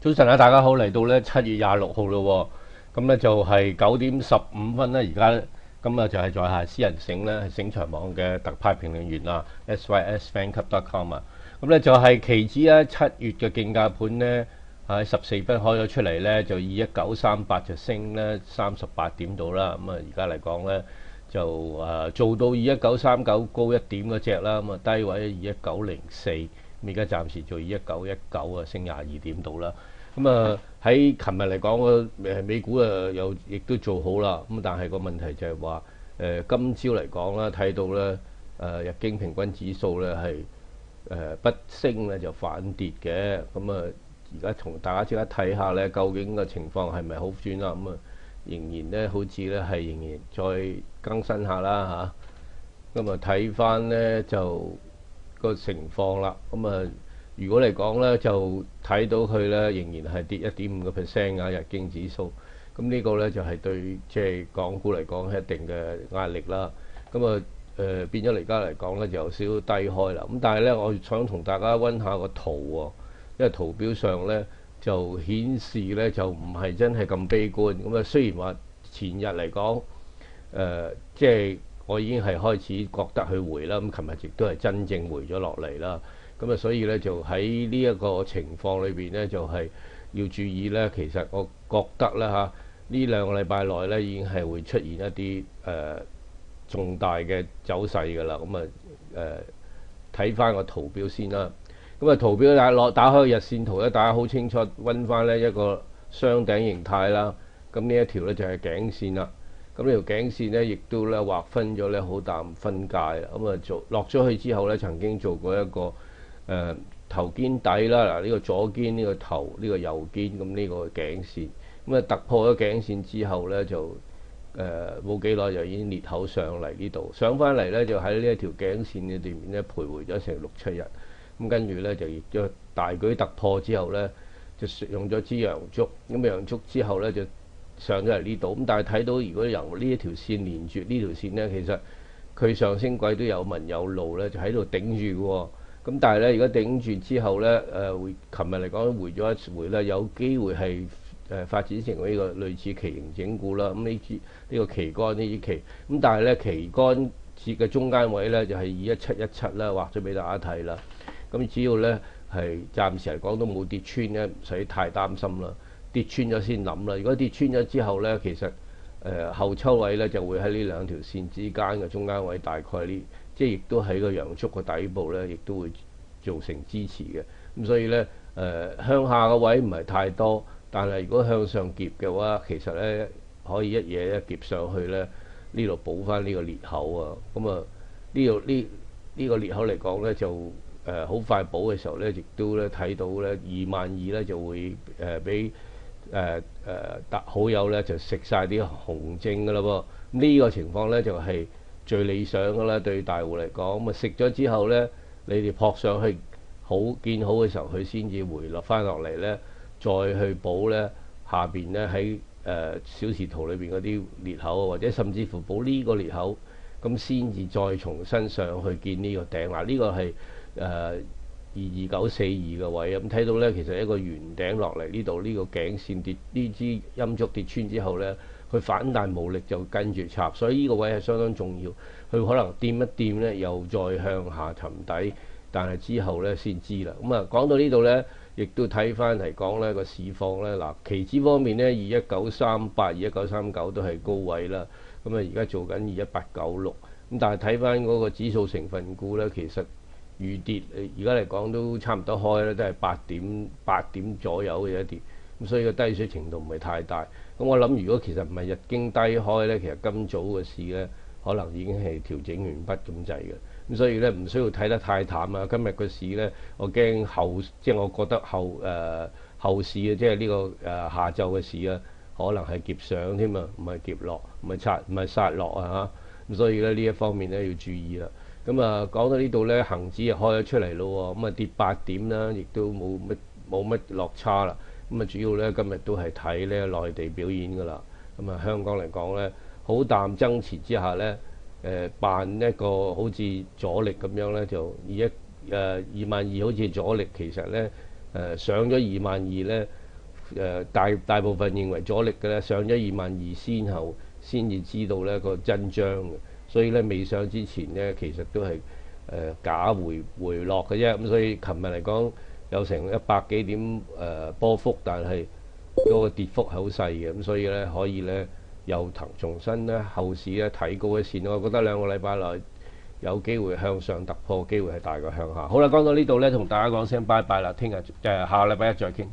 早晨啊，大家好，嚟到咧7月26號咯喎，咁咧就係9點15分咧，而家咁啊就係在下私人醒咧，係醒長網嘅特派評論員啊，sysfanclub.com 啊，咁咧就係期指咧7月嘅競價盤咧喺14分開咗出嚟咧，就以1938就升咧38點到啦，咁啊而家嚟講咧就做到以1939高一點嗰隻啦，咁啊低位以1904。而家暫時做1919啊，升22點到啦。咁啊喺琴日嚟講個美股又亦都做好啦。咁但係個問題就係話今朝嚟講啦，睇到咧日經平均指數咧係不升咧就反跌嘅。咁啊而家同大家即刻睇下咧，究竟個情況係咪好轉啦？咁啊仍然咧好似咧係仍然再更新下啦嚇。咁啊睇翻咧就個情況啦，咁啊，如果嚟講咧，就睇到佢咧仍然係跌1.5%啊，日經指數，咁呢個咧就係對即係港股嚟講係一定嘅壓力啦。咁啊變咗而家嚟講咧就有少少低開啦。咁但係咧，我想同大家溫下個圖喎，因為圖表上咧就顯示咧就唔係真係咁悲觀。咁啊雖然話前日嚟講即係我已經係開始覺得佢回啦，咁琴日亦都係真正回咗落嚟啦。咁啊，所以咧就喺呢一個情況裏邊咧，就係要注意咧。其實我覺得咧嚇，呢兩個禮拜內咧已經係會出現一啲重大嘅走勢㗎啦。咁啊睇翻個圖表先啦。咁啊圖表打開日線圖咧，大家好清楚溫翻呢一個雙頂形態啦。咁呢一條咧就係頸線啦。咁呢條頸線咧，亦都咧劃分咗咧好淡分界啦。咁啊做落咗去之後咧，曾經做過一個頭肩底啦。嗱，呢個左肩，呢個頭，呢個右肩，咁呢個頸線。咁啊突破咗頸線之後咧，就冇幾耐就已經裂口上嚟呢度，上翻嚟咧就喺呢一條頸線嘅地面咧徘徊咗成6-7日。咁跟住咧就亦都大舉突破之後咧，就用咗支陽燭。咁陽燭之後咧就上咗嚟呢度，咁但係睇到如果由呢一條線連住呢條線呢，其實佢上升軌都有紋有路咧，就喺度頂住嘅喎。咁但係咧，如果頂住之後咧，琴日嚟講回咗一回咧，有機會係發展成為呢個類似旗形整固啦。咁呢個旗杆呢支旗，咁但係咧旗杆節嘅中間位咧就係以1717啦畫咗俾大家睇啦。咁只要咧係暫時嚟講都冇跌穿咧，唔使太擔心啦。跌穿咗先諗啦。如果跌穿咗之後呢，其實後抽位呢就會喺呢兩條線之間嘅中間位，大概呢，即係亦都喺個陽燭個底部呢，亦都會造成支持嘅。咁所以呢，向下嘅位唔係太多，但係如果向上夾嘅話，其實呢可以一嘢一夾上去呢，呢度補翻呢個裂口啊。咁啊呢個裂口嚟講呢，就好快補嘅時候呢，亦都咧睇到呢22,000呢就會俾好友咧就食晒啲紅證㗎啦噃。呢個情況咧就係最理想㗎啦，對大戶嚟講。咁啊食咗之後咧，你哋撲上去見好嘅時候，佢先至回落翻落嚟咧，再去補咧下邊咧喺小時圖裏邊嗰啲裂口，或者甚至乎補呢個裂口，咁先至再重新上去見呢個頂。嗱，呢個係22942嘅位，咁睇到咧，其實一個圓頂落嚟呢度，呢個頸線跌，呢支陰燭跌穿之後咧，佢反彈無力就跟住插，所以呢個位係相當重要。佢可能掂一掂咧，又再向下沉底，但係之後咧先知啦。咁啊，講到呢度咧，亦都睇翻嚟講咧個市況咧，嗱，期指方面咧，21938、21939都係高位啦。咁啊，而家做緊21896，咁但係睇翻嗰個指數成分股咧，其實預跌而家嚟講都差唔多開咧，都係8點左右嘅一跌，咁所以個低水程度唔係太大。咁我諗如果其實唔係日經低開咧，其實今早嘅市咧可能已經係調整完畢咁滯嘅。咁所以咧唔需要睇得太淡啊。今日個市咧，我驚即係我覺得後市啊，即係呢個下晝嘅市啊，可能係夾上添啊，唔係夾落，唔係殺落啊嚇。咁所以咧呢一方面咧要注意啦。咁啊，講到呢度咧，恆指就開咗出嚟咯喎，咁啊跌8點啦，亦都冇乜落差啦。咁啊，主要咧今日都係睇咧內地表演㗎啦。咁啊，香港嚟講咧，好淡爭持之下咧，扮一個好似阻力咁樣咧，就22,000好似阻力，其實咧上咗22,000咧，大部分認為阻力嘅咧，上咗22,000先後先至知道咧個真章嘅，所以咧未上之前咧其實都係假回落嘅啫。咁所以琴日嚟講有成100幾點波幅，但係嗰個跌幅係好細嘅，咁所以咧可以咧又重新咧後市咧睇高一線。我覺得2個禮拜內有機會向上突破，機會係大過向下。好啦，講到呢度咧，同大家講聲拜拜啦，聽日下個禮拜一再傾。